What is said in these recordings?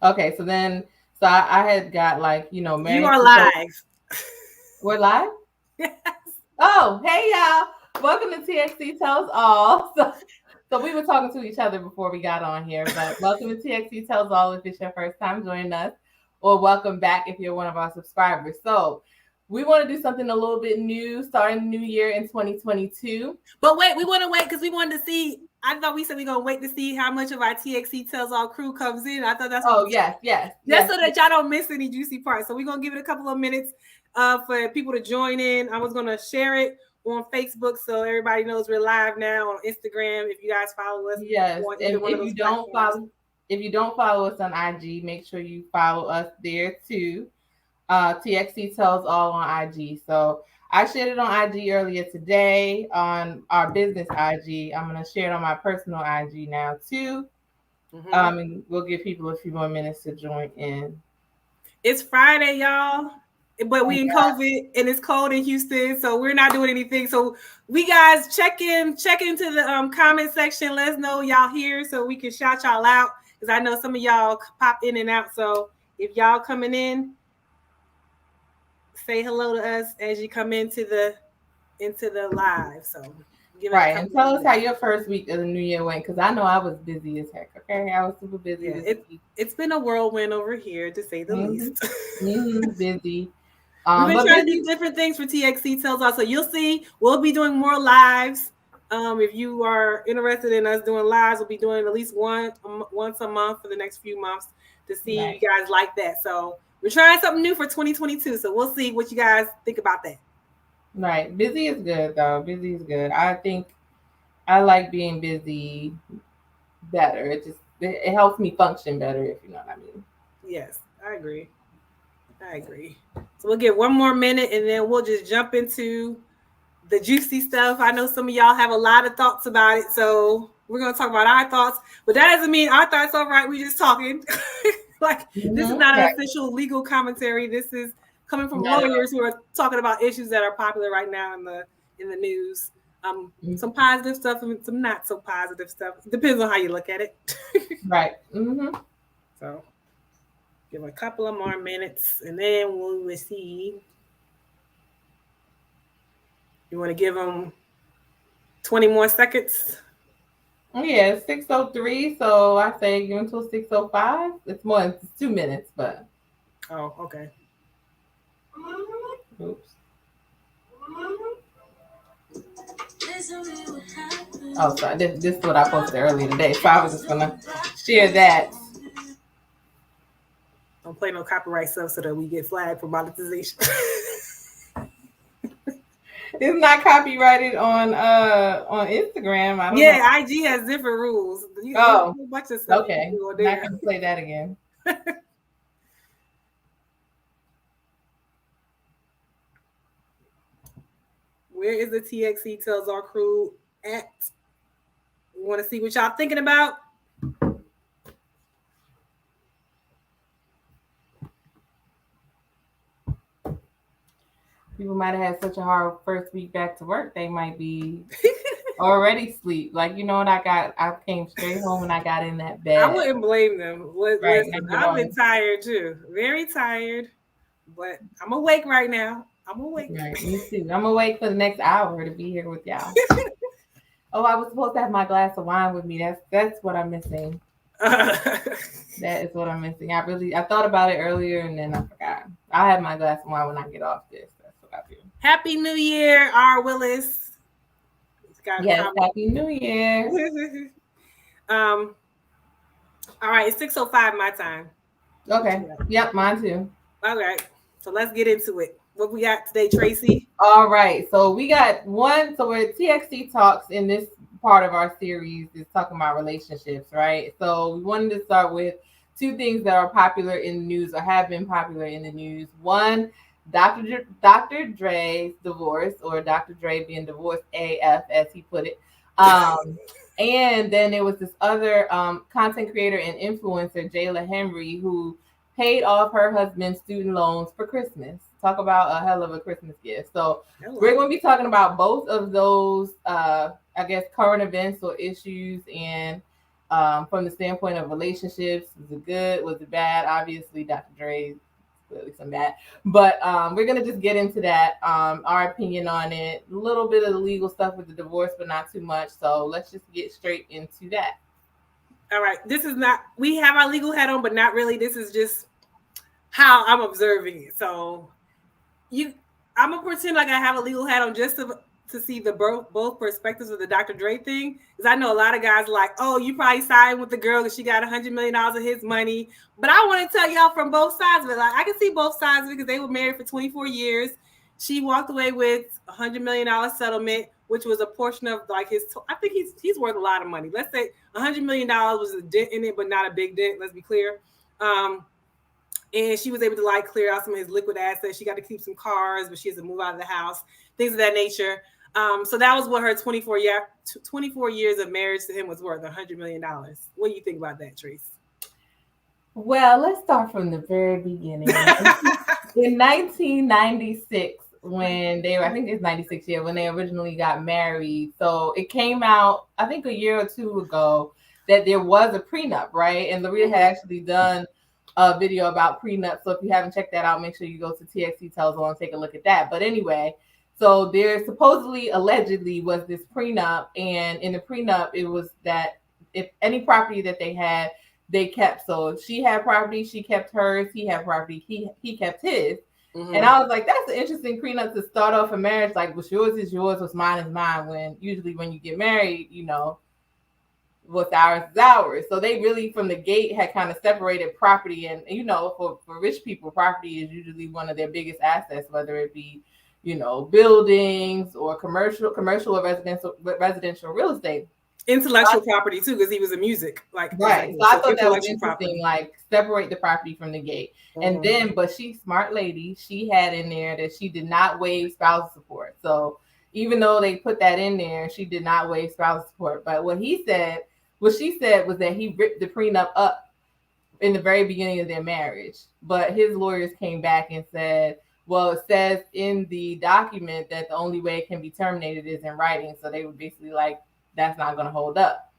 Okay, so I had got like, You married are to so live. we're live. Oh, hey y'all. Welcome to TXT Tells All. So we were talking to each other before we got on here, but welcome to TXT Tells All if it's your first time joining us, or welcome back if you're one of our subscribers. So we want to do something a little bit new, starting the new year in 2022. But wait, we want to wait because we wanted to see. I thought we said we're gonna wait to see how much of our TXC tells all crew comes in. I thought that's what Oh, we yes, yes, just yes. so that y'all don't miss any juicy parts. So we're gonna give it a couple of minutes for people to join in. I was gonna share it on Facebook so everybody knows we're live now on Instagram. If you guys follow us Yes, on either and one of those platforms. if you don't follow us on IG, make sure you follow us there too. TXT tells all on IG. So I shared it on IG earlier today on our business IG. I'm gonna share it on my personal IG now too. And we'll give people a few more minutes to join in. It's Friday, y'all. But Oh, we in yeah. COVID and it's cold in Houston, so we're not doing anything. So we guys check into the comment section. Let us know y'all here so we can shout y'all out because I know some of y'all pop in and out. So if y'all coming in, say hello to us as you come into the live. So give it a Right, and couple of tell us how minutes. your first week of the new year went, because I know I was busy as heck. Okay, I was super busy Yeah, this week. it's been a whirlwind over here to say the Mm-hmm. least. Busy. We've been But trying to do busy. different things for TXC Tells Us. So you'll see we'll be doing more lives. If you are interested in us doing lives, we'll be doing at least once a month for the next few months to see Right. you guys like that. So we're trying something new for 2022. So we'll see what you guys think about that. Right. Busy is good though. Busy is good. I think I like being busy better. It helps me function better, if you know what I mean. Yes, I agree. I agree. So we'll get one more minute and then we'll just jump into the juicy stuff. I know some of y'all have a lot of thoughts about it, so we're gonna talk about our thoughts. But that doesn't mean our thoughts are right. We just talking. Like this is not an Right. official legal commentary. This is coming from No, lawyers who are talking about issues that are popular right now in the news. no. Some positive stuff and some not so positive stuff. Depends on how you look at it. Right. So give a couple of more minutes and then we will see. You want to give them 20 more seconds? Yeah, 6:03. So I say give until 6:05. It's more than 2 minutes, but Oh, okay. oops. Oh, sorry. This is what I posted earlier today. So I was just gonna share that. Don't play no copyright stuff so that we get flagged for monetization. It's not copyrighted on Instagram. I don't know. Yeah, IG has different rules. There's a Oh, whole bunch of stuff you can okay. do on Not there. gonna play that again. Where is the TXC tells our crew at? We want to see what y'all thinking about. People might have had such a hard first week back to work. They might be already sleep. Like, you know what? I came straight home and I got in that I bed. wouldn't blame them. Right. And I Listen, get I've been on. tired too. Very tired, but I'm awake right now. I'm awake. Right. Me too. I'm gonna wait for the next hour to be here with y'all. Oh, I was supposed to have my glass of wine with me. That's what I'm missing. That is what I'm missing. I thought about it earlier and then I forgot. I'll have my glass of wine when I get off this. That's what I do. Happy New Year, R. Willis. He's got Yes, probably. Happy New Year. um. All right, it's 6:05 my time. What Okay. you got? Yep, mine too. All right, so let's get into it. What we got today, Tracy? All right. So we got one. So we're TXT Talks in this part of our series is talking about relationships, right? So we wanted to start with two things that are popular in the news or have been popular in the news. One, Dr. Dre's divorce, or Dr. Dre being divorced AF, as he put it. And then there was this other content creator and influencer, Jayla Henry, who paid off her husband's student loans for Christmas. Talk about a hell of a Christmas gift. So we're Hello. going to be talking about both of those, I guess, current events or issues, and from the standpoint of relationships. Was it good? Was it bad? Obviously, Dr. Dre clearly some bad. But we're gonna just get into that. Our opinion on it. A little bit of the legal stuff with the divorce, but not too much. So let's just get straight into that. All right. This is not, we have our legal hat on, but not really. This is just how I'm observing it. So I'm gonna pretend like I have a legal hat on just to see the both perspectives of the Dr. Dre thing. Because I know a lot of guys like, oh, you probably siding with the girl because she got $100 million of his money. But I want to tell y'all from both sides of it. Like, I can see both sides of it because they were married for 24 years. She walked away with $100 million settlement, which was a portion of like his. I think he's worth a lot of money. Let's say $100 million was a dent in it, but not a big dent. Let's be clear. And she was able to like clear out some of his liquid assets. She got to keep some cars, but she has to move out of the house, things of that nature. So that was what her 24 years of marriage to him was worth, $100 million. What do you think about that, Truice? Well, let's start from the very beginning. In 1996, when they were, I think it's 96 year, when they originally got married. So it came out, I think a year or two ago, that there was a prenup, right? And Larita had actually done a video about prenup. So if you haven't checked that out, make sure you go to TXT Tells On and take a look at that. But anyway, so there supposedly, allegedly was this prenup. And in the prenup, it was that if any property that they had, they kept. So if she had property, she kept hers. He had property, he kept his. Mm-hmm. And I was like, that's an interesting prenup to start off a marriage. Like, what's yours is yours, what's mine is mine. When usually when you get married, you know, what's ours is ours. So they really from the gate had kind of separated property. And you know, for rich people, property is usually one of their biggest assets, whether it be, you know, buildings or commercial or residential real estate. Intellectual property too, because he was in music, like right. So I thought that was interesting, property. Like separate the property from the gate. Mm-hmm. And then, but she's smart lady, she had in there that she did not waive spousal support. So even though they put that in there, she did not waive spousal support. But what she said was that he ripped the prenup up in the very beginning of their marriage. But his lawyers came back and said, well, it says in the document that the only way it can be terminated is in writing. So they were basically like, that's not going to hold up.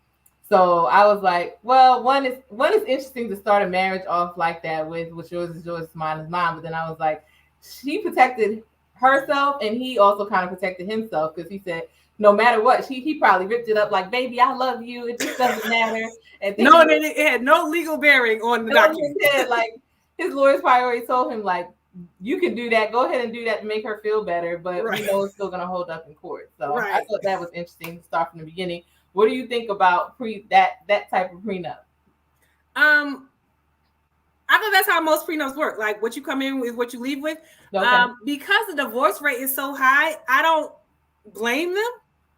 So I was like, well, one is interesting to start a marriage off like that with what's yours is yours, mine is mine. But then I was like, she protected herself and he also kind of protected himself because he said, no matter what, he probably ripped it up like, baby, I love you. It just doesn't matter. And no, it had no legal bearing on the document. Like his lawyers probably already told him like, you can do that. Go ahead and do that to make her feel better, but we know it's still going to hold up in court. So I thought that was interesting to start from the beginning. What do you think about that type of prenup? I think that's how most prenups work. Like what you come in with, what you leave with. Okay. Because the divorce rate is so high, I don't blame them.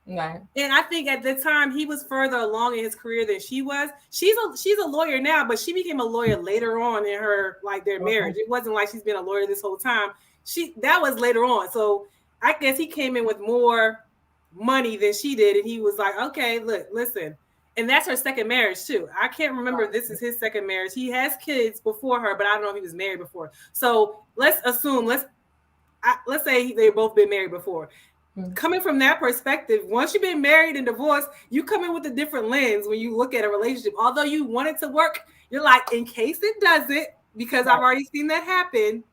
Right. And I think at the time he was further along in his career than she was. She's a lawyer now, but she became a lawyer later on in her their marriage. It wasn't like she's been a lawyer this whole time. That was later on. So I guess he came in with more money than she did, and he was like, okay, look, listen. And that's her second marriage too. I can't remember if this is his second marriage. He has kids before her, but I don't know if he was married before. So let's assume, let's say they've both been married before. Mm-hmm. Coming from that perspective, once you've been married and divorced, you come in with a different lens when you look at a relationship. Although you want it to work, you're like, in case it doesn't, because I've already seen that happen,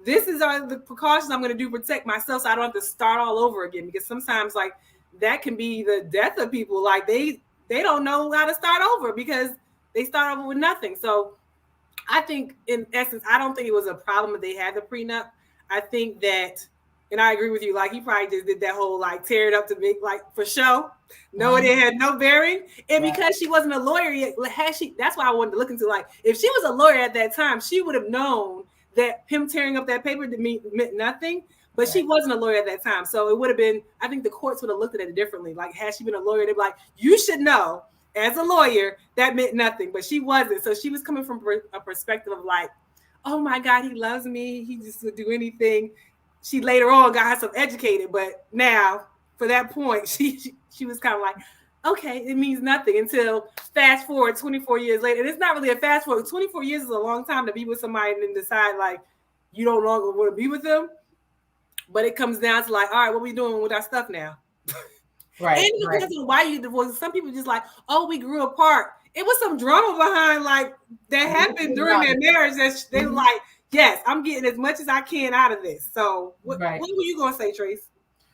this is the precautions I'm going to do to protect myself so I don't have to start all over again. Because sometimes like that can be the death of people. Like they don't know how to start over because they start over with nothing. So I think in essence, I don't think it was a problem that they had the prenup. I think that, and I agree with you, like he probably just did that whole like tear it up to make like for show. No, it had no bearing. And because she wasn't a lawyer yet, that's why I wanted to look into like if she was a lawyer at that time, she would have known that him tearing up that paper meant nothing. But she wasn't a lawyer at that time. So it would have been, I think the courts would have looked at it differently. Like had she been a lawyer, they'd be like, you should know as a lawyer that meant nothing. But she wasn't. So she was coming from a perspective of like, oh my God, he loves me. He just would do anything. She later on got herself educated, but now for that point, she was kind of like, okay, it means nothing until fast forward 24 years later. And it's not really a fast forward. 24 years is a long time to be with somebody and then decide like you no longer want to be with them. But it comes down to like, all right, what are we doing with our stuff now? Right. And it depends on why you divorce. Some people just like, oh, we grew apart. it was some drama behind like that happened during their marriage that they were like, yes, I'm getting as much as I can out of this. So what were you gonna say, Trace?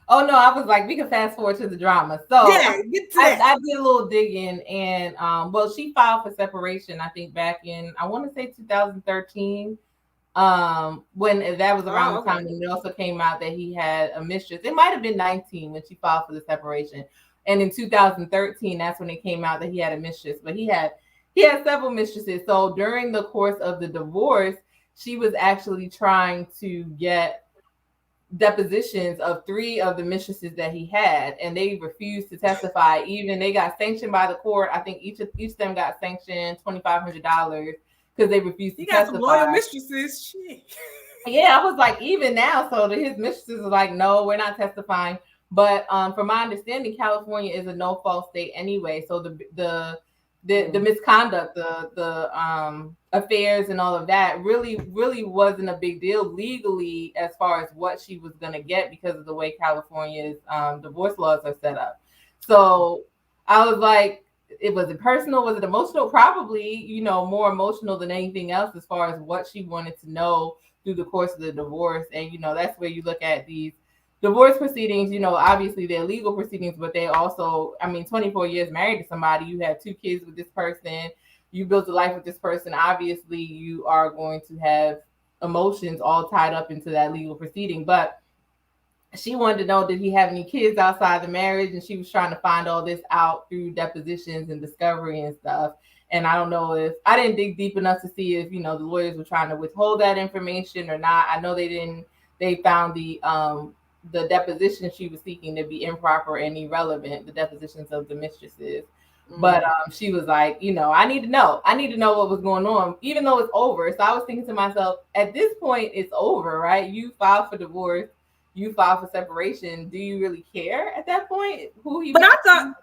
Oh no, I was like, we can fast forward to the drama. So yeah, get to that. I did a little digging, and well, she filed for separation, I think back in, I want to say 2013. When that was around the time, and it also came out that he had a mistress. It might have been 19 when she filed for the separation, and in 2013, that's when it came out that he had a mistress. But he had several mistresses. So during the course of the divorce, she was actually trying to get depositions of 3 of the mistresses that he had, and they refused to testify. Even they got sanctioned by the court. I think each of them got sanctioned $2,500 because they refused to testify. Some loyal mistresses. Shit. Yeah, I was like, even now, so his mistresses are like, no, we're not testifying. But from my understanding, California is a no-fault state anyway. So the misconduct, the affairs and all of that really wasn't a big deal legally as far as what she was going to get because of the way California's divorce laws are set up. So I was like, was it personal? Was it emotional? Probably, more emotional than anything else as far as what she wanted to know through the course of the divorce. And, that's where you look at these divorce proceedings, obviously they're legal proceedings, but they also, 24 years married to somebody, you have 2 kids with this person, you built a life with this person. Obviously, you are going to have emotions all tied up into that legal proceeding. But she wanted to know, did he have any kids outside the marriage? And she was trying to find all this out through depositions and discovery and stuff. And I don't know if I didn't dig deep enough to see if, the lawyers were trying to withhold that information or not. I know they didn't. They found the deposition she was seeking to be improper and irrelevant, the depositions of the mistresses. But she was like, I need to know what was going on, even though it's over. So I was thinking to myself, at this point, it's over, right? You filed for divorce, you filed for separation. Do you really care at that point who he? But I thought,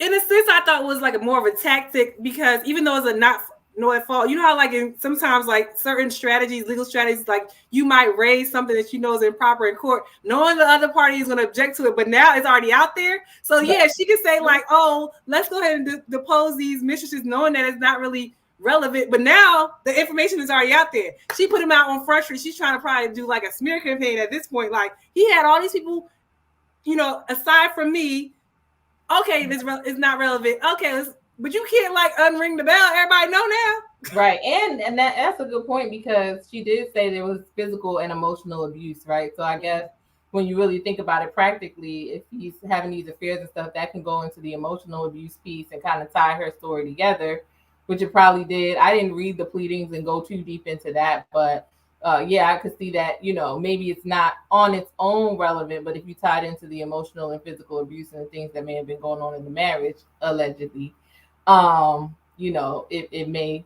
in a sense, I thought it was like more of a tactic, because even though it's a not no at fault, how like sometimes like certain strategies, legal strategies, like you might raise something that is improper in court, knowing the other party is going to object to it, but now it's already out there. So yeah, she can say like, oh, let's go ahead and depose these mistresses, knowing that it's not really relevant, but now the information is already out there. She put him out on Front Street. She's trying to probably do like a smear campaign at this point. Like, he had all these people, aside from me. Okay, this is not relevant. Okay, but you can't like unring the bell. Everybody know now. Right. And that's a good point, because she did say there was physical and emotional abuse, right? So I guess when you really think about it practically, if he's having these affairs and stuff, that can go into the emotional abuse piece and kind of tie her story together, which it probably did. I didn't read the pleadings and go too deep into that, but I could see that, maybe it's not on its own relevant, but if you tie it into the emotional and physical abuse and the things that may have been going on in the marriage, allegedly, it may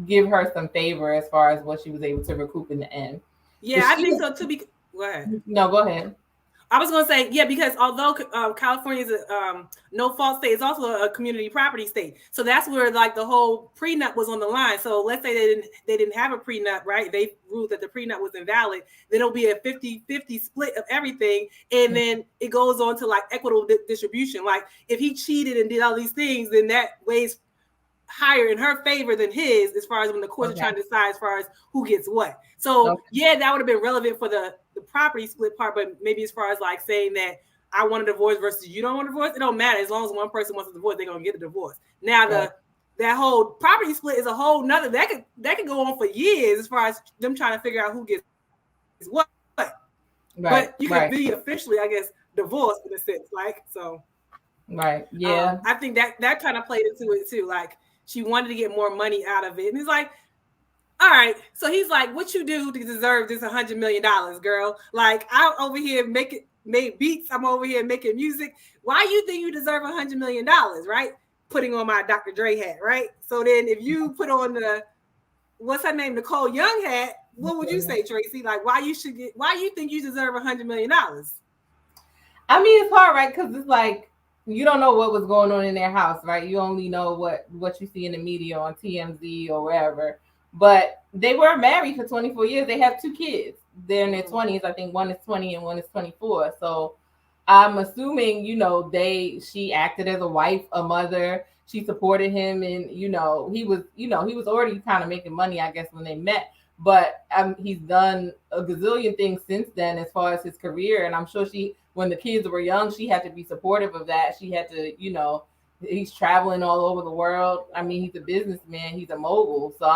give her some favor as far as what she was able to recoup in the end. Yeah, I think so too. Go ahead. No, go ahead. I was going to say, yeah, because although California is a no-fault state, it's also a community property state. So that's where like the whole prenup was on the line. So let's say they didn't have a prenup, right? They ruled that the prenup was invalid. Then it'll be a 50-50 split of everything. And then it goes on to like equitable distribution. Like if he cheated and did all these things, then that weighs higher in her favor than his, as far as when the courts are trying to decide as far as who gets what. So yeah, that would have been relevant for the property split part, but maybe as far as like saying that I want a divorce versus you don't want a divorce, it don't matter. As long as one person wants a divorce, they're gonna get a divorce. Now that whole property split is a whole nother that could go on for years as far as them trying to figure out who gets what. Right. But you can be officially, I guess, divorced in a sense, like so. Right. Yeah. I think that kind of played into it too. Like she wanted to get more money out of it, and it's like, all right. So he's like, "What you do to deserve this $100 million, girl? Like I'm over here made beats. I'm over here making music. Why you think you deserve $100 million, right? Putting on my Dr. Dre hat, right? So then if you put on the what's her name, Nicole Young hat, what would you say, Tracy? Like why you think you deserve $100 million? I mean, it's hard, right? Because it's like, you don't know what was going on in their house, right? You only know what you see in the media on TMZ or wherever. But they were married for 24 years. They have 2 kids. They're in their 20s. I think one is 20 and one is 24. So I'm assuming, she acted as a wife, a mother. she supported him, and he was already kind of making money, I guess, when they met. But he's done a gazillion things since then as far as his career, and I'm sure when the kids were young, she had to be supportive of that. She had to, he's traveling all over the world. I mean, he's a businessman, he's a mogul, so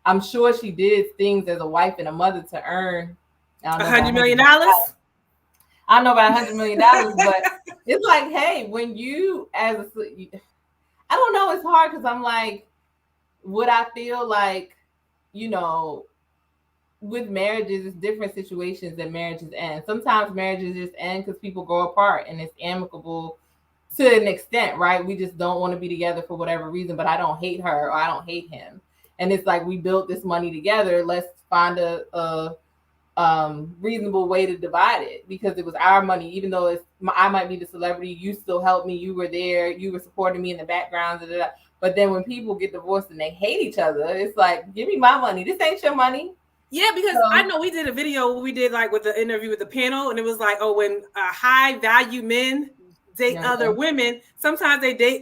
I'm sure she did things as a wife and a mother to earn. I don't know $100 million. I don't know about $100 million, but it's like, hey, when you I don't know, it's hard because I'm like, would I feel like, with marriages, it's different situations that marriages end. Sometimes marriages just end because people grow apart and it's amicable to an extent, right? We just don't want to be together for whatever reason, but I don't hate her or I don't hate him. And it's like, we built this money together. Let's find a reasonable way to divide it, because it was our money. Even though I might be the celebrity, you still helped me. You were there. You were supporting me in the background. Da, da, da. But then when people get divorced and they hate each other, it's like, give me my money. This ain't your money. Yeah, because I know we did a video we did like with the interview with the panel, and it was like, oh, when high value men date other women, sometimes they date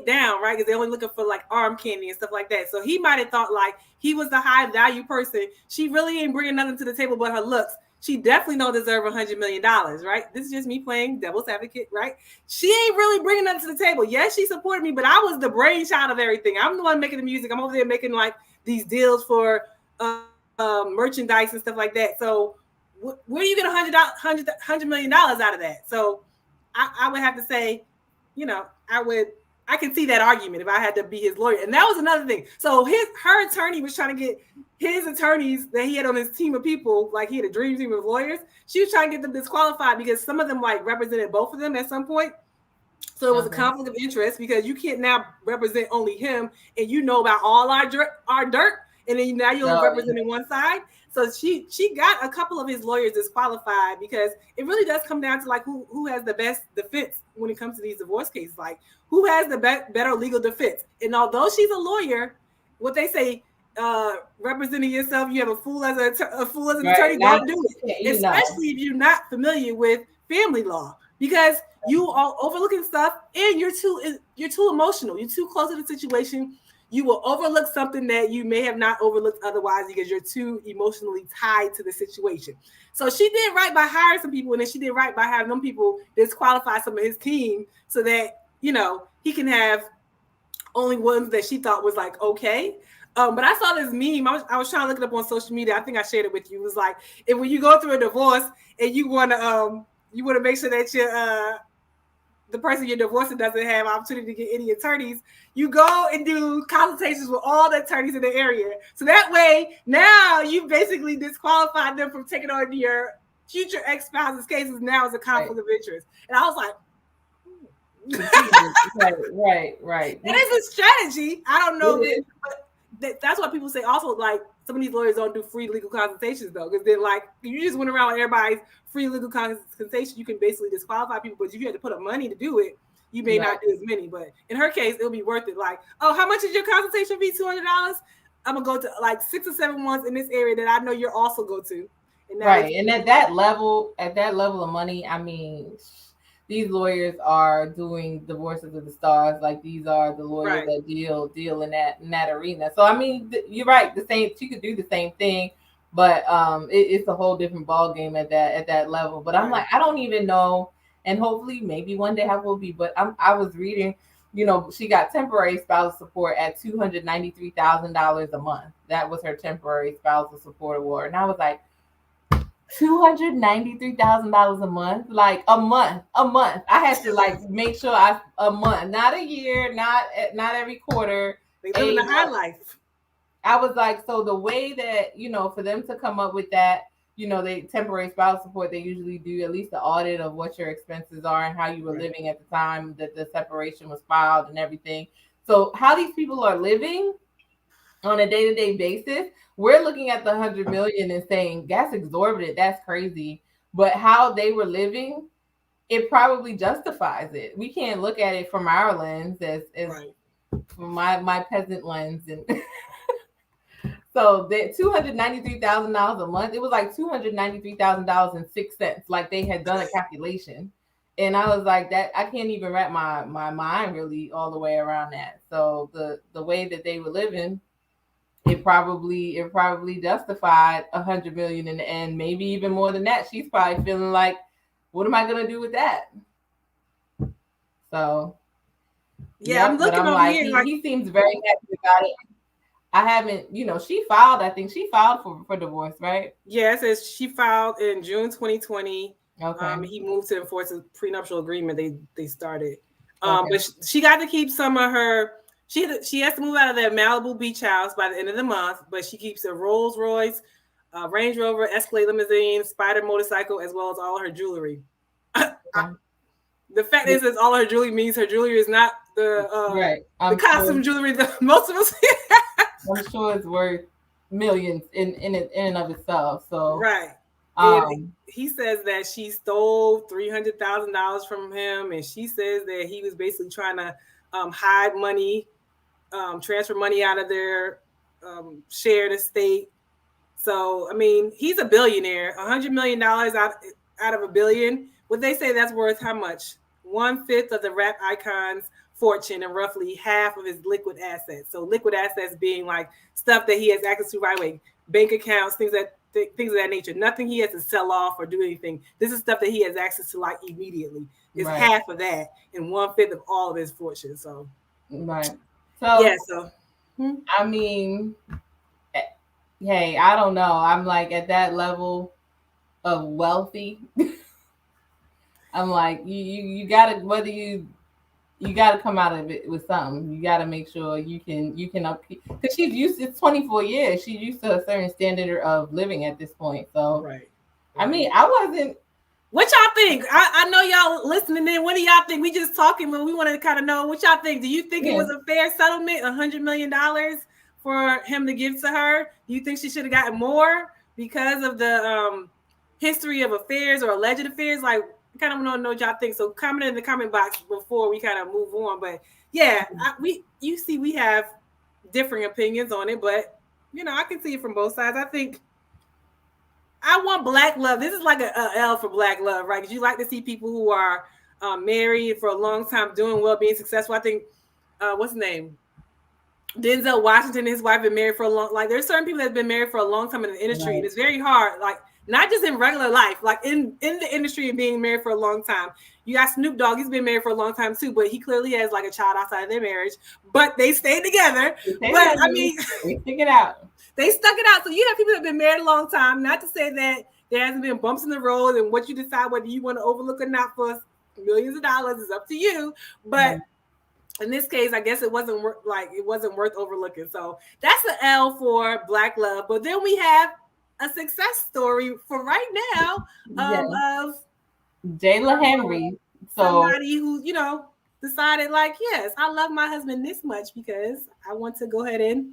down, right? Because they're only looking for like arm candy and stuff like that. So he might have thought like he was the high value person. She really ain't bringing nothing to the table but her looks. She definitely don't deserve $100 million, right? This is just me playing devil's advocate, right? She ain't really bringing nothing to the table. Yes, she supported me, but I was the brainchild of everything. I'm the one making the music. I'm over there making like these deals for merchandise and stuff like that. So where do you get $100 million out of that? So I would have to say, I can see that argument if I had to be his lawyer. And that was another thing. So her attorney was trying to get his attorneys that he had on his team of people, like he had a dream team of lawyers. She was trying to get them disqualified because some of them like represented both of them at some point. So it was a conflict of interest, because you can't now represent only him, and you know about all our dirt, and then now you're representing one side. So she got a couple of his lawyers disqualified, because it really does come down to like who has the best defense when it comes to these divorce cases, like who has the better legal defense. And although she's a lawyer, what they say, representing yourself, you have a fool as an attorney. Don't do it, especially if you're not familiar with family law, because you are overlooking stuff, and you're too emotional. You're too close to the situation. You will overlook something that you may have not overlooked otherwise, because you're too emotionally tied to the situation. So she did right by hiring some people, and then she did right by having them people disqualify some of his team, so that he can have only ones that she thought was like okay. But I saw this meme. I was trying to look it up on social media. I think I shared it with you. It was like, if when you go through a divorce and you want to make sure that the person you're divorcing doesn't have opportunity to get any attorneys, you go and do consultations with all the attorneys in the area. So that way, now you basically disqualified them from taking on your future ex-spouse's cases. Now it's a conflict of interest. And I was like, right. That is a strategy. I don't know. But that's why people say also, like, some of these lawyers don't do free legal consultations, though, because they're like, if you just went around with everybody's free legal consultation, you can basically disqualify people. But if you had to put up money to do it, you may not do as many. But in her case, it'll be worth it. Like, oh, how much is your consultation fee? $200. I'm gonna go to like 6 or 7 ones in this area that I know you're also go to. And at that level of money, I mean, these lawyers are doing divorces of the stars. Like, these are the lawyers that deal in that arena. So I mean, you're right. She could do the same thing, but it's a whole different ball game at that level. But I'm like, I don't even know. And hopefully, maybe one day I will be. But I was reading, she got temporary spousal support at $293,000 a month. That was her temporary spousal support award, and I was like, $293,000 a month, like a month. I had to like make sure a month, not a year, not every quarter. They living the high life. I was like, so the way that for them to come up with that, they temporary spousal support, they usually do at least the audit of what your expenses are and how you were living at the time that the separation was filed and everything. So how these people are living on a day-to-day basis, we're looking at the $100 million and saying that's exorbitant, that's crazy. But how they were living, it probably justifies it. We can't look at it from our lens as from my peasant lens. And so the $293,000 a month, it was like $293,000 and 6 cents. Like, they had done a calculation. And I was like, that I can't even wrap my mind really all the way around that. So the way that they were living, it probably justified 100 million in the end, maybe even more than that. She's probably feeling like, what am I gonna do with that? So Yeah, I'm yep, but looking I'm over like, here like he seems very happy about it. I haven't, she filed. I think she filed for divorce, right? yeah, it says she filed in June 2020. Okay. He moved to enforce a prenuptial agreement they started. Okay. But she got to keep some of her. She has to move out of that Malibu beach house by the end of the month, but she keeps a Rolls Royce, Range Rover, Escalade limousine, Spider motorcycle, as well as all her jewelry. Okay. The fact is, that all her jewelry means her jewelry is not Right. the costume jewelry that most of us. I'm sure it's worth millions in and of itself. So, Right. And um, he says that she stole $300,000 from him, and she says that he was basically trying to hide money, transfer money out of their shared estate. So, I mean, he's a billionaire. $100 million out of a billion. Would they say that's worth how much? 1/5 of the rap icon's fortune and roughly half of his liquid assets. So, liquid assets being like stuff that he has access to right away, bank accounts, things of that nature. Nothing he has to sell off or do anything. This is stuff that he has access to like immediately. It's right, half of that and 1/5 of all of his fortune. So, right. yeah. So, So, I mean, eh, hey, I don't know. I'm like at that level of wealthy. I'm like, you gotta, whether you got to come out of it with something. You got to make sure you can up, because she's used, it's 24 years. She's used to a certain standard of living at this point. So, right. I mean, I wasn't. What y'all think? I know y'all listening in. What do y'all think? We just talking, but we want to kind of know what y'all think. Do you think it Yeah. was a fair settlement, $100 million for him to give to her? Do you think she should have gotten more because of the history of affairs or alleged affairs? Like, I kind of want to know what y'all think. So comment in the comment box before we kind of move on. But yeah, we have differing opinions on it, but I can see it from both sides. I think I want black love. This is like a L for black love, right? Because you like to see people who are married for a long time, doing well, being successful. I think, what's his name? Denzel Washington and his wife been married for a long. Like, there's certain people that's been married for a long time in the industry, and it's very hard. Like, not just in regular life, like in the industry and being married for a long time. You got Snoop Dogg. He's been married for a long time too, but he clearly has like a child outside of their marriage. But they stayed together. But I mean, we stick it out. They stuck it out. So you have people that have been married a long time. Not to say that there hasn't been bumps in the road, and what you decide whether you want to overlook or not for millions of dollars is up to you. But in this case, I guess it wasn't worth overlooking. So that's an L for black love. But then we have a success story for right now of Jayla Henry. So somebody who decided like, yes, I love my husband this much because I want to go ahead and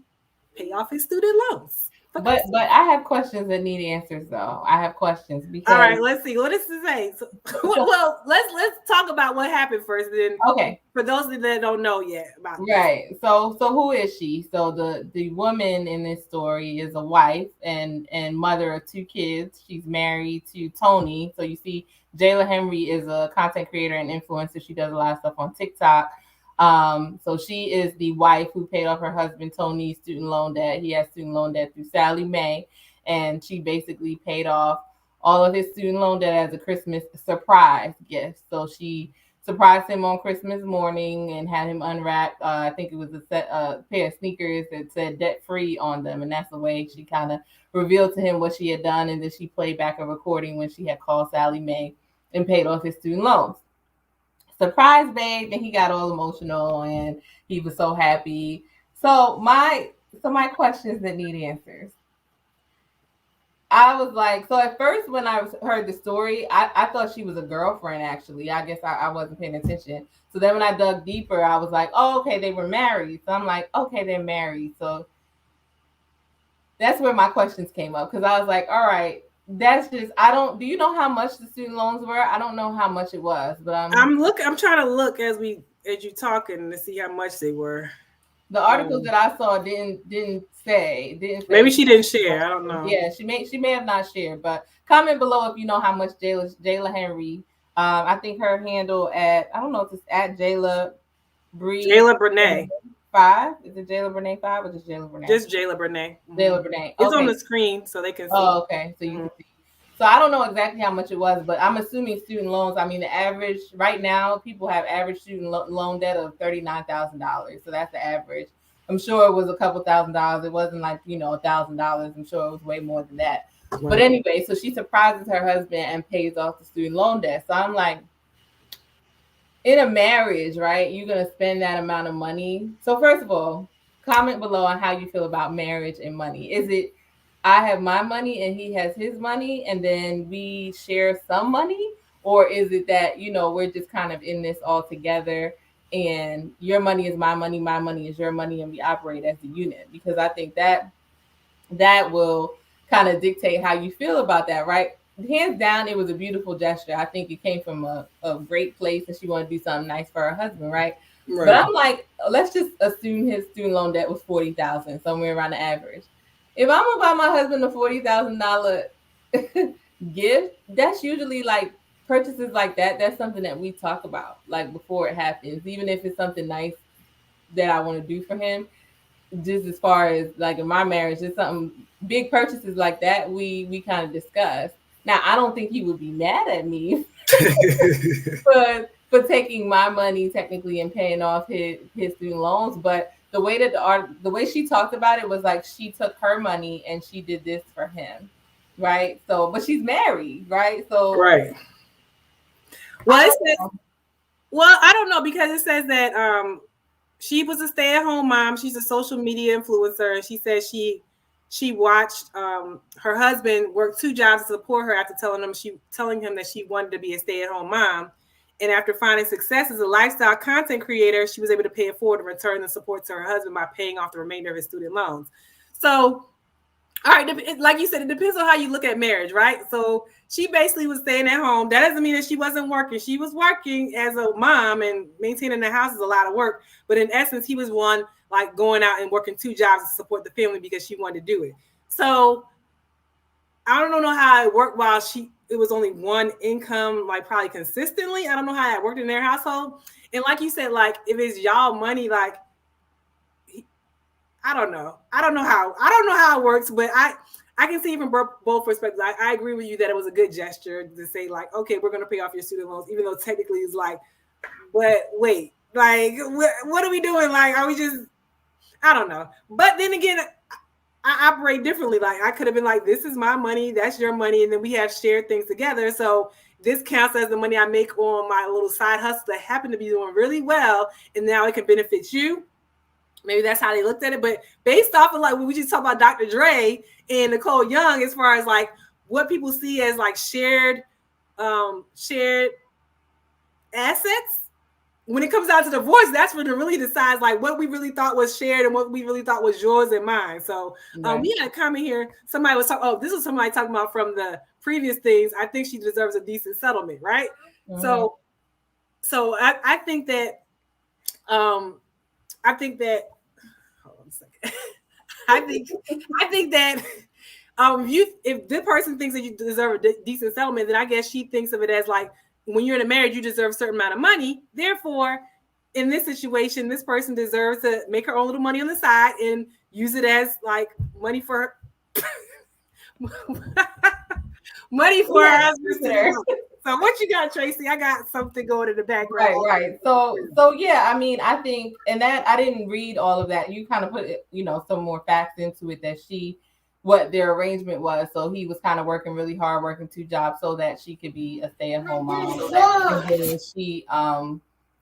pay off his student loans. But I have questions that need answers though. I have questions because all right, let's see. What does it say? So, well, let's talk about what happened first. Then okay. For those that don't know yet about right. This. So who is she? So the woman in this story is a wife and mother of 2 kids. She's married to Tony. So you see Jayla Henry is a content creator and influencer. She does a lot of stuff on TikTok. So she is the wife who paid off her husband Tony's student loan debt. He has student loan debt through Sallie Mae, and she basically paid off all of his student loan debt as a Christmas surprise gift. So she surprised him on Christmas morning and had him unwrap. I think it was a pair of sneakers that said debt free on them, and that's the way she kind of revealed to him what she had done. And then she played back a recording when she had called Sallie Mae and paid off his student loans. Surprise, babe, and he got all emotional and he was so happy. So my questions that need answers. I was like, so at first when I heard the story, I thought she was a girlfriend actually. I guess I wasn't paying attention. So then when I dug deeper, I was like, oh, okay, they were married. So I'm like, okay, they're married. So that's where my questions came up because I was like, all right, that's just do you know how much the student loans were? I don't know how much it was, but I'm trying to look as you talking to see how much they were. The articles that I saw didn't say. Maybe she didn't share. I don't know. Yeah, she may have not shared, but comment below if you know how much Jayla Henry I think her handle at, I don't know if it's at Jayla Jayla Brene. 5. Is it Jayla Brene 5 or just Jayla Brene? Just Jayla Brene. Jayla Brene. It's on Okay. the screen so they can see. Oh, okay. So you can see. So I don't know exactly how much it was, but I'm assuming student loans. I mean, the average right now, people have average student loan debt of $39,000. So that's the average. I'm sure it was a couple $1,000s. It wasn't like $1,000. I'm sure it was way more than that. Right. But anyway, so she surprises her husband and pays off the student loan debt. So I'm like, in a marriage, right? You're gonna spend that amount of money. So first of all, comment below on how you feel about marriage and money. Is it I have my money and he has his money and then we share some money? Or is it that, we're just kind of in this all together and your money is my money is your money, and we operate as a unit? Because I think that will kind of dictate how you feel about that, right? Hands down, it was a beautiful gesture. I think it came from a great place and she wanted to do something nice for her husband, right? But I'm like, let's just assume his student loan debt was $40,000, somewhere around the average. If I'm gonna buy my husband a $40,000 gift, that's usually like purchases like that. That's something that we talk about like before it happens, even if it's something nice that I want to do for him. Just as far as like in my marriage, it's something big purchases like that we kind of discuss. Now I don't think he would be mad at me for taking my money technically and paying off his student loans, but the way that the way she talked about it was like she took her money and she did this for him, right? So, but she's married, right? So, right. Well, it says, I don't know, because it says that she was a stay-at-home mom. She's a social media influencer, and she says she watched her husband work 2 jobs to support her after telling him that she wanted to be a stay-at-home mom. And after finding success as a lifestyle content creator, she was able to pay it forward and return the support to her husband by paying off the remainder of his student loans. So, all right, like you said, it depends on how you look at marriage, right? So she basically was staying at home. That doesn't mean that she wasn't working. She was working as a mom, and maintaining the house is a lot of work. But in essence, he was one like going out and working 2 jobs to support the family because she wanted to do it. So I don't know how it worked while it was only one income, like probably consistently. I don't know how that worked in their household. And like you said, like if it's y'all money, like I don't know how it works, but I can see from both perspectives. I agree with you that it was a good gesture to say like, okay, we're going to pay off your student loans, even though technically it's like, but wait, like what are we doing? Like, are we just, I don't know. But then again, I operate differently. Like I could have been like, this is my money, that's your money, and then we have shared things together. So this counts as the money I make on my little side hustle that happened to be doing really well, and now it can benefit you. Maybe that's how they looked at it. But based off of like when we just talked about Dr. Dre and Nicole Young, as far as like what people see as like shared assets, when it comes out to divorce, that's when it really decides like what we really thought was shared and what we really thought was yours and mine. So we had a comment here. Somebody was talking, this is somebody talking about from the previous things. I think she deserves a decent settlement, right? Mm-hmm. So I think that hold on a second. I think that if the person thinks that you deserve a decent settlement, then I guess she thinks of it as like, when you're in a marriage, you deserve a certain amount of money. Therefore, in this situation, this person deserves to make her own little money on the side and use it as like money for money for her husband. So what you got, Tracy? I got something going in the background. Right. So yeah, I mean, I think, and that I didn't read all of that. You kind of put, some more facts into it that what their arrangement was. So he was kind of working really hard, working 2 jobs so that she could be a stay-at-home mom.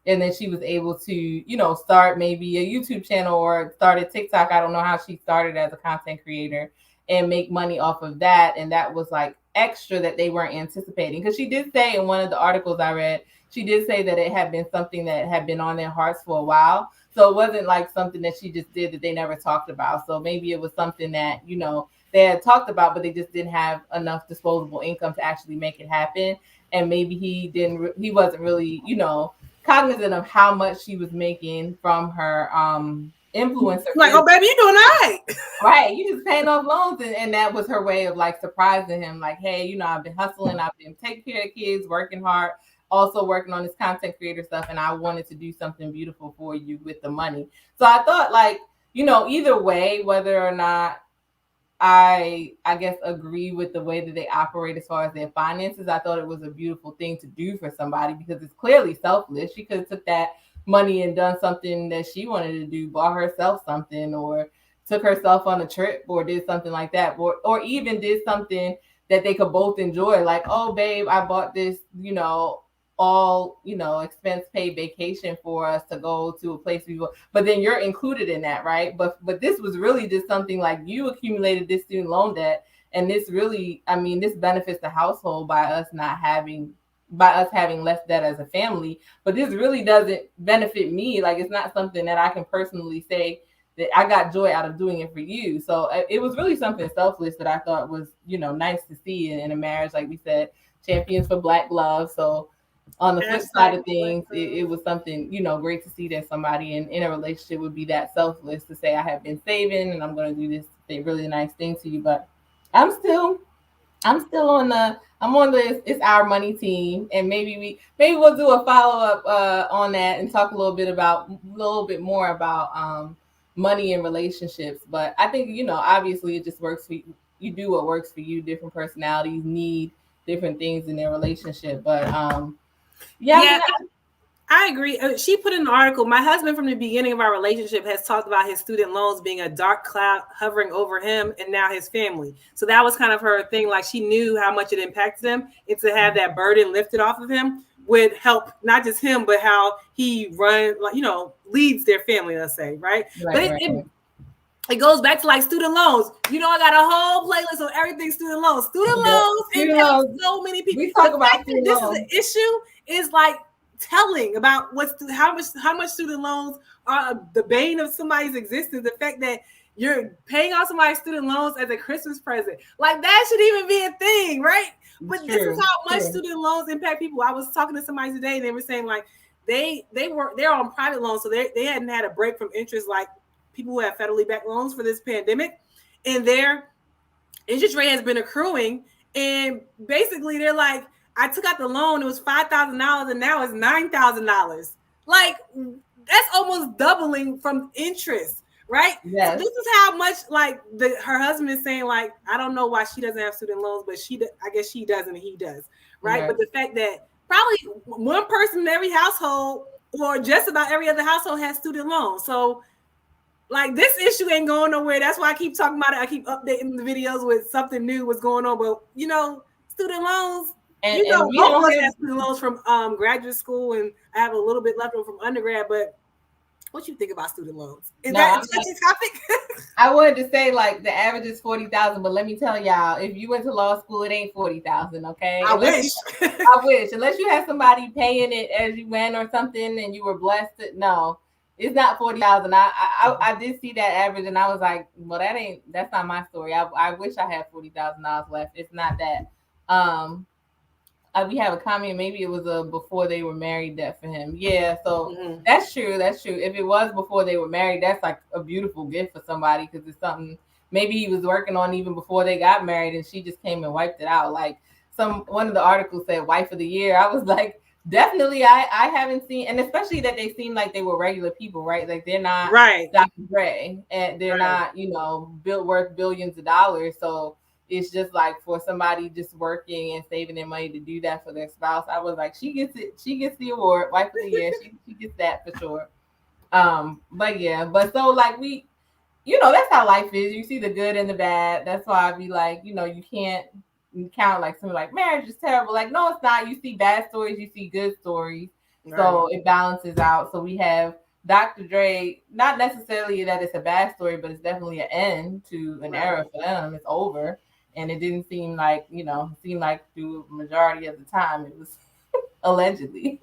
And then she was able to, start maybe a YouTube channel or start a TikTok. I don't know how she started as a content creator and make money off of that. And that was like extra that they weren't anticipating. Because she did say in one of the articles I read, she did say that it had been something that had been on their hearts for a while. So it wasn't like something that she just did that they never talked about. So maybe it was something that, they had talked about, but they just didn't have enough disposable income to actually make it happen. And maybe he wasn't really, cognizant of how much she was making from her influencer. Like, oh, baby, you doing all right. Right. You just paying off loans. And that was her way of like surprising him. Like, hey, I've been hustling. I've been taking care of the kids, working hard. also working on this content creator stuff, and I wanted to do something beautiful for you with the money. So I thought, like, either way, whether or not I guess agree with the way that they operate as far as their finances, I thought it was a beautiful thing to do for somebody because it's clearly selfless. She could have took that money and done something that she wanted to do, bought herself something, or took herself on a trip, or did something like that, or even did something that they could both enjoy, like, oh babe, I bought this, all expense paid vacation for us to go to a place we go, but then you're included in that, right? But this was really just something like you accumulated this student loan debt, and this really, I mean, this benefits the household by us having less debt as a family, but this really doesn't benefit me. Like, it's not something that I can personally say that I got joy out of doing it for you. So it was really something selfless that I thought was, nice to see in a marriage. Like we said, champions for Black love. So on the flip side of things, it was something, great to see that somebody in a relationship would be that selfless to say, I have been saving and I'm going to do this really nice thing to you. But I'm still on the it's our money team, and maybe we'll do a follow-up on that and talk a little bit more about money and relationships. But I think, obviously it just works for you. You do what works for you. Different personalities need different things in their relationship. But yeah, I agree. She put in an article, my husband from the beginning of our relationship has talked about his student loans being a dark cloud hovering over him and now his family. So that was kind of her thing. Like, she knew how much it impacted him, and to have that burden lifted off of him would help not just him, but how he leads their family, let's say, right? It goes back to like student loans. I got a whole playlist of everything student loans. Student loans impact so many people. We talk about student this loans. is an issue is like telling about how much student loans are the bane of somebody's existence. The fact that you're paying off somebody's student loans as a Christmas present, like that should even be a thing, right? But this is how much student loans impact people. I was talking to somebody today, and they were saying like they're on private loans, so they hadn't had a break from interest like people who have federally backed loans for this pandemic, and their interest rate has been accruing. And basically, they're like, I took out the loan, it was $5,000, and now it's $9,000. Like, that's almost doubling from interest, right? Yes. So this is how much, like, her husband is saying, like, I don't know why she doesn't have student loans, but I guess she doesn't and he does, right? But the fact that probably one person in every household, or just about every other household, has student loans. So, like, this issue ain't going nowhere. That's why I keep talking about it. I keep updating the videos with something new, what's going on. But, student loans, and both of us have student loans from graduate school, and I have a little bit left over from undergrad. But what you think about student loans? Is that a touchy topic? I wanted to say, like, the average is 40,000, but let me tell y'all, if you went to law school, it ain't 40,000. Okay, I wish. I wish, unless you had somebody paying it as you went or something, and you were blessed. No, it's not 40,000. I did see that average, and I was like, well, that's not my story. I wish I had $40,000 left. It's not that. We have a comment. Maybe it was a before they were married debt for him. Yeah, so that's true. That's true. If it was before they were married, that's like a beautiful gift for somebody, because it's something maybe he was working on even before they got married, and she just came and wiped it out. Like one of the articles said, "Wife of the year." I was like, definitely. I haven't seen, and especially that they seem like they were regular people, right? Like, they're not Dr. Dre, and they're not worth billions of dollars. So it's just like, for somebody just working and saving their money to do that for their spouse, I was like, she gets it. She gets the award, wife of the year. She gets that for sure. But so, like, we, that's how life is. You see the good and the bad. That's why I be like, you can't count like something like marriage is terrible. Like, no, it's not. You see bad stories, you see good stories. So it balances out. So we have Dr. Dre, not necessarily that it's a bad story, but it's definitely an end to an era for them. It's over. And it didn't seem like, seemed like through the majority of the time it was allegedly.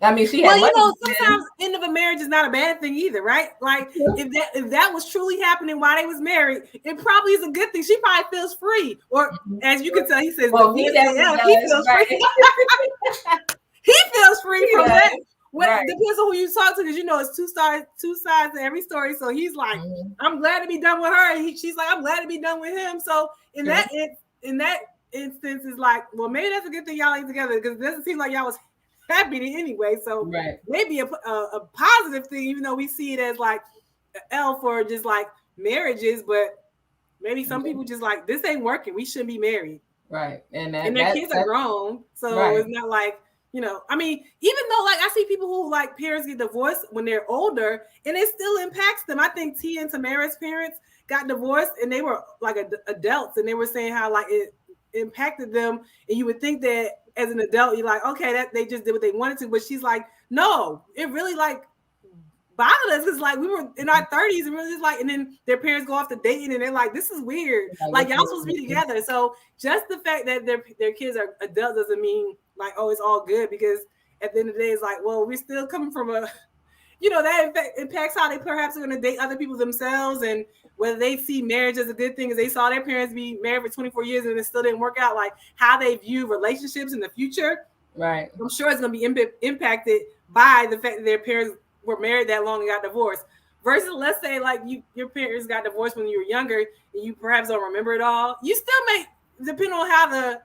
I mean, she had sometimes end of a marriage is not a bad thing either, right? Like, if that was truly happening while they was married, it probably is a good thing. She probably feels free, or as you can tell, he says, well, he feels free. He feels free from that. Depends on who you talk to, because it's two sides to every story. So he's like, I'm glad to be done with her, and she's like, I'm glad to be done with him. So in that instance is like, well, maybe that's a good thing y'all ain't together because it doesn't seem like y'all was happy anyway. So right. maybe a positive thing, even though we see it as like an L for just like marriages, but maybe some people just like, this ain't working. We shouldn't be married. Right. And their kids are grown. So right. it's not like, I mean, even though like I see people who like parents get divorced when they're older and it still impacts them. I think T and Tamara's parents got divorced and they were like adults and they were saying how like it impacted them. And you would think that as an adult, you're like, okay, that they just did what they wanted to. But she's like, no, it really like bothered us because like we were in our 30s and we were just like, and then their parents go off to dating and they're like, this is weird. Like y'all supposed to be together. So just the fact that their kids are adults doesn't mean like, oh, it's all good, because at the end of the day, it's like, well, we're still coming from a, that impacts how they perhaps are going to date other people themselves, and whether they see marriage as a good thing, as they saw their parents be married for 24 years and it still didn't work out, like how they view relationships in the future. Right. I'm sure it's going to be impacted by the fact that their parents were married that long and got divorced. Versus, let's say, like your parents got divorced when you were younger and you perhaps don't remember it all. You still may, depending on how the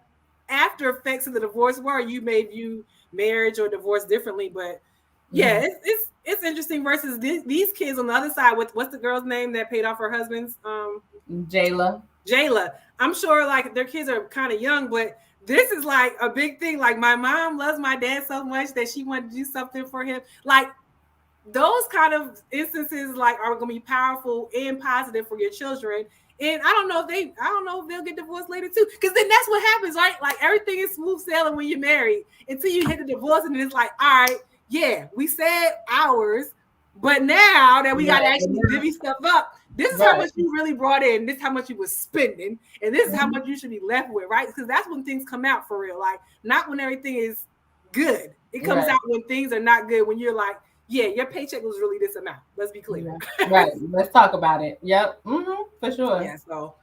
after effects of the divorce were, you may view marriage or divorce differently. But yeah, it's interesting. Versus these kids on the other side with, what's the girl's name that paid off her husband's? Jayla. I'm sure like their kids are kind of young, but this is like a big thing. Like my mom loves my dad so much that she wanted to do something for him. Like those kind of instances like are going to be powerful and positive for your children. And I don't know if they'll get divorced later too, because then that's what happens, right? Like everything is smooth sailing when you're married until you hit the divorce, and then it's like, all right, yeah, we said ours, but now that we got to actually divvy stuff up, this is how much you really brought in, this is how much you was spending, and this is how much you should be left with, right? Because that's when things come out for real, like not when everything is good. It comes out when things are not good, when you're like, yeah, your paycheck was really this amount. Let's be clear. Right. Let's talk about it. Yep. For sure. Yeah. So,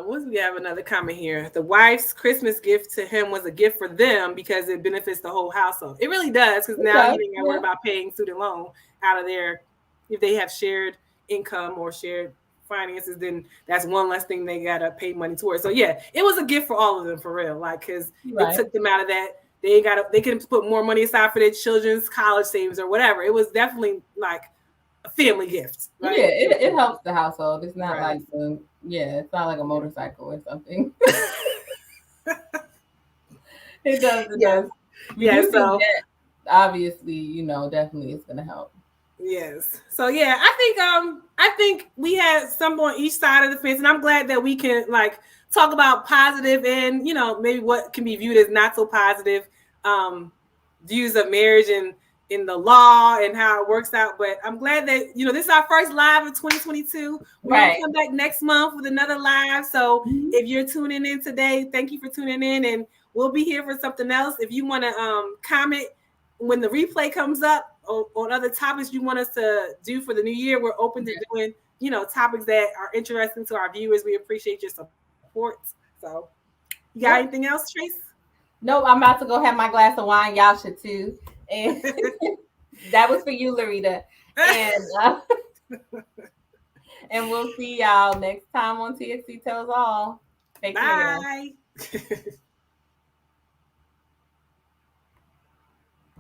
we have another comment here. The wife's Christmas gift to him was a gift for them because it benefits the whole household. It really does, because now you ain't got to worry about paying student loan out of there. If they have shared income or shared finances, then that's one less thing they got to pay money towards. So yeah, it was a gift for all of them for real. Like, because it took them out of that. They can put more money aside for their children's college savings or whatever. It was definitely like a family gift. Right? Yeah, it helps the household. It's not like it's not like a motorcycle or something. It does. It does. Yeah. So obviously, definitely it's gonna help. Yes. So yeah, I think we had some on each side of the fence, and I'm glad that we can like talk about positive and maybe what can be viewed as not so positive views of marriage and in the law and how it works out. But I'm glad that this is our first live of 2022. We're gonna come back next month with another live. So if you're tuning in today, thank you for tuning in, and we'll be here for something else. If you want to comment when the replay comes up on other topics you want us to do for the new year, we're open to doing topics that are interesting to our viewers. We appreciate your support. So you got anything else, Trace? Nope, I'm about to go have my glass of wine. Y'all should too. And that was for you, Larita. And and we'll see y'all next time on TXC Tells All. Take care. Bye.